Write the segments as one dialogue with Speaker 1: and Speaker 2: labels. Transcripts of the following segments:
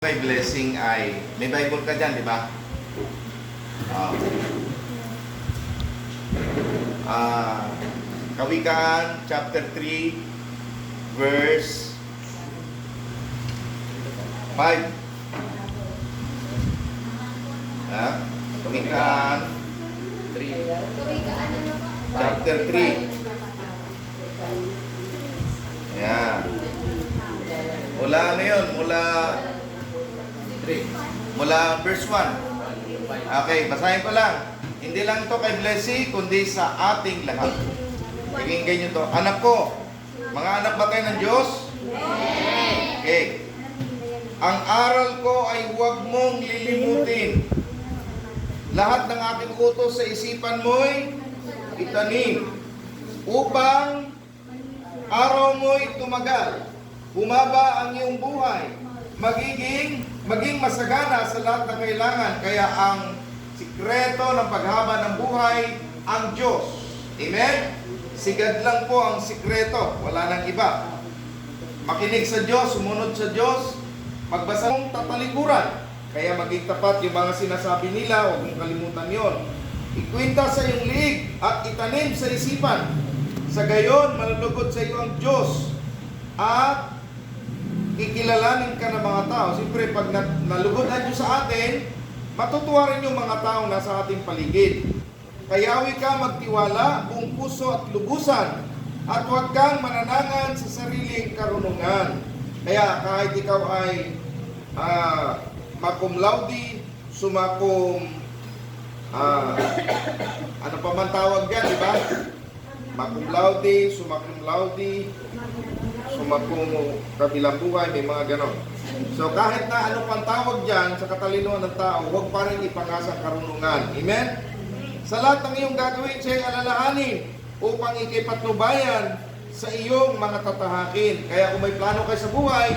Speaker 1: May blessing ay, may Bible ka dyan, di ba? Kawikaan, chapter 3, verse 5. Kawikaan, chapter 3. Ayan. Mula ano yun? Mula verse 1. Okay, basahin ko lang. Hindi lang to kay Blessy, kundi sa ating lahat. Pakinggan nyo to. Anak ko, mga anak ba kayo ng Diyos? Okay. Ang aral ko ay huwag mong lilimutin. Lahat ng aking utos sa isipan mo'y itanim, upang araw mo'y tumagal, humaba ang iyong buhay, maging masagana sa lahat ng kailangan. Kaya ang sikreto ng paghaba ng buhay, ang Diyos. Amen? Sigad lang po ang sikreto, wala nang iba. Makinig sa Diyos, sumunod sa Diyos, magbasa ng tatalikuran. Kaya maging tapat yung mga sinasabi nila, huwag mong kalimutan yon. Ikwenta sa iyong liig at itanim sa isipan. Sa gayon, malulugod sa iyo ang Diyos at kikilalanin ka ng mga tao. Siyempre, pag nalugod ang Diyos sa atin, matutuwa rin yung mga tao nasa ating paligid. Kayawi ka magtiwala, buong puso at lubusan, at huwag kang mananangan sa sariling karunungan. Kaya kahit ikaw ay cum laude, ano pa man tawag yan, di ba? Cum laude, summa cum laude, kabilang buhay, may mga ganon. So kahit na ano pang tawag dyan sa katalinuhan ng tao, huwag pa rin ipangasa karunungan. Amen? Sa lahat ng iyong gagawin, siya'y alalahanin upang ikipatnubayan sa iyong mga tatahakin. Kaya kung may plano kayo sa buhay,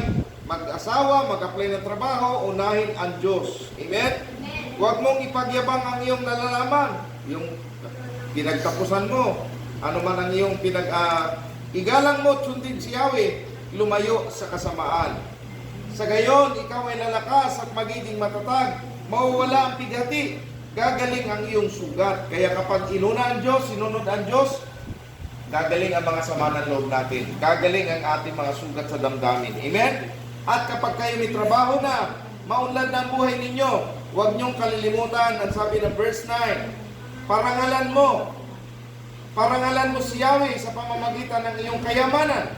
Speaker 1: mag-asawa, mag-apply ng trabaho, unahin ang Diyos. Amen? Huwag mong ipagyabang ang iyong nalalaman, yung pinagtapusan mo, ano man ang iyong igalang mo, sundin si Yahweh, lumayo sa kasamaan. Sa gayon, ikaw ay lalakas at magiging matatag, mawawala ang pighati, gagaling ang iyong sugat. Kaya kapag inuna ang Diyos, sinunod ang Diyos, gagaling ang mga sama ng loob natin. Gagaling ang ating mga sugat sa damdamin. Amen? At kapag kayo may trabaho na, maunlad na ang buhay ninyo, huwag niyong kalilimutan, ang sabi ng verse 9, parangalan mo si Yahweh sa pamamagitan ng iyong kayamanan,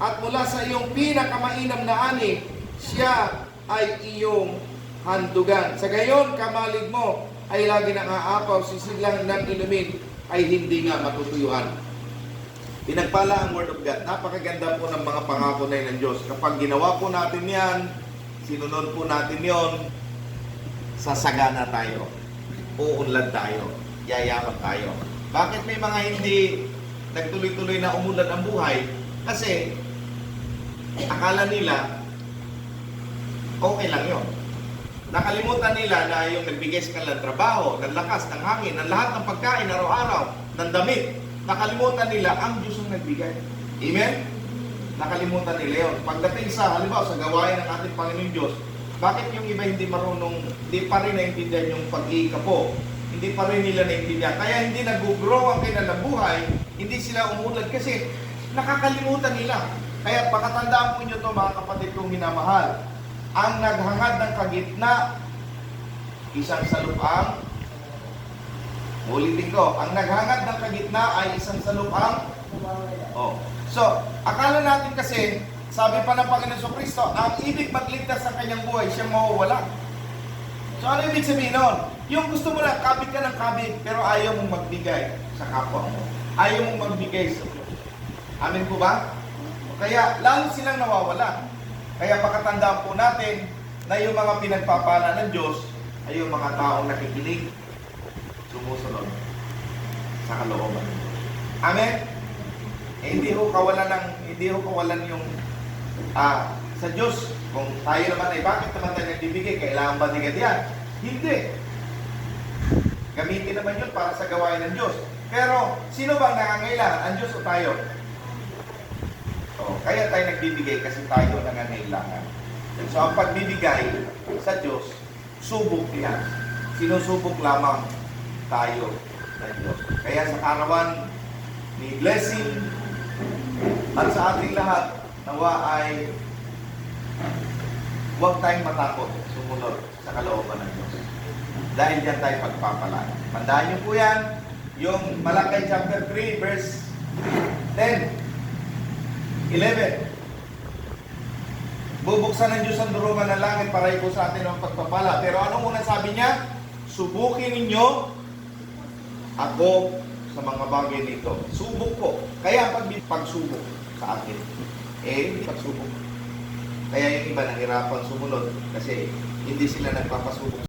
Speaker 1: at mula sa iyong pinakamainam na ani, siya ay iyong handugan. Sa gayon, kamalig mo ay lagi nang aapaw, sisilang ng inumin ay hindi nga matutuyuan. Pinagpala ang Word of God. Napakaganda po ng mga pangako na ng Diyos. Kapag ginawa po natin yan, sinunod po natin yon, sasagana tayo, uunlad tayo, yayaman tayo. Bakit may mga hindi nagtuloy-tuloy na umunlad ang buhay? Kasi akala nila okay lang yon. Nakalimutan nila na yung nagbigay sa kanila ng trabaho, ng lakas, ng hangin, ng lahat ng pagkain araw-araw, ng damit. Nakalimutan nila ang Diyos ang nagbigay. Amen? Nakalimutan nila yon. Pagdating sa, halimbawa, sa gawain ng ating Panginoon Diyos, bakit yung iba hindi marunong, hindi pa rin naintindihan yung pag-iikapo? Hindi pa rin nila naintindihan. Kaya hindi nag-grow ang kanilang buhay, hindi sila umunlad kasi nakakalimutan nila. Kaya pakatandaan po nyo ito, mga kapatid kong minamahal. Ang naghangad ng kagitna, isang salupang, ulitin ko, ang naghangad ng kagitna ay isang salupang. So, akala natin kasi, sabi pa ng Panginoon Kristo, ang ibig magligtas sa kanyang buhay, siya mawawala. So, ano ibig sabihin nun? Yung gusto mo na, kabit ka ng kabit, pero ayaw mong magbigay sa kapwa mo. Ayaw mong magbigay sa Diyos. Amin po ba? Kaya, lalo silang nawawala. Kaya pakatandaan po natin na yung mga pinagpapala ng Diyos ay yung mga taong nakikinig, sumusunod sa kalooban. Amen? Hindi ho kawalan yung sa Diyos. Kung tayo naman ay bakit naman tayo nagbibigay, kailangan ba nigad yan? Hindi. Gamitin naman yun para sa gawain ng Diyos. Pero, sino bang nangangailangan? Ang Diyos o tayo? Kaya tayo nagbibigay kasi tayo nangangailangan. So ang pagbibigay sa Diyos, subok yan. Sinusubok lamang tayo ng Diyos. Kaya sa karawan ni blessing at sa ating lahat, nawa ay huwag tayong matakot sumunod sa kalooban ng Diyos. Dahil diyan tayo pagpapalaan. Tandaan niyo po yan, yung Malakay chapter 3, verse 10, 11. Bubuksan ng Diyos ang durungan ng langit para iko sa atin ang pagpapala. Pero anong unang sabi niya? Subukin ninyo ako sa mga bagay nito. Subok po. Kaya pagsubok sa akin, hindi pagsubok. Kaya yung iba nahirapan sumunod kasi hindi sila nagpapasubok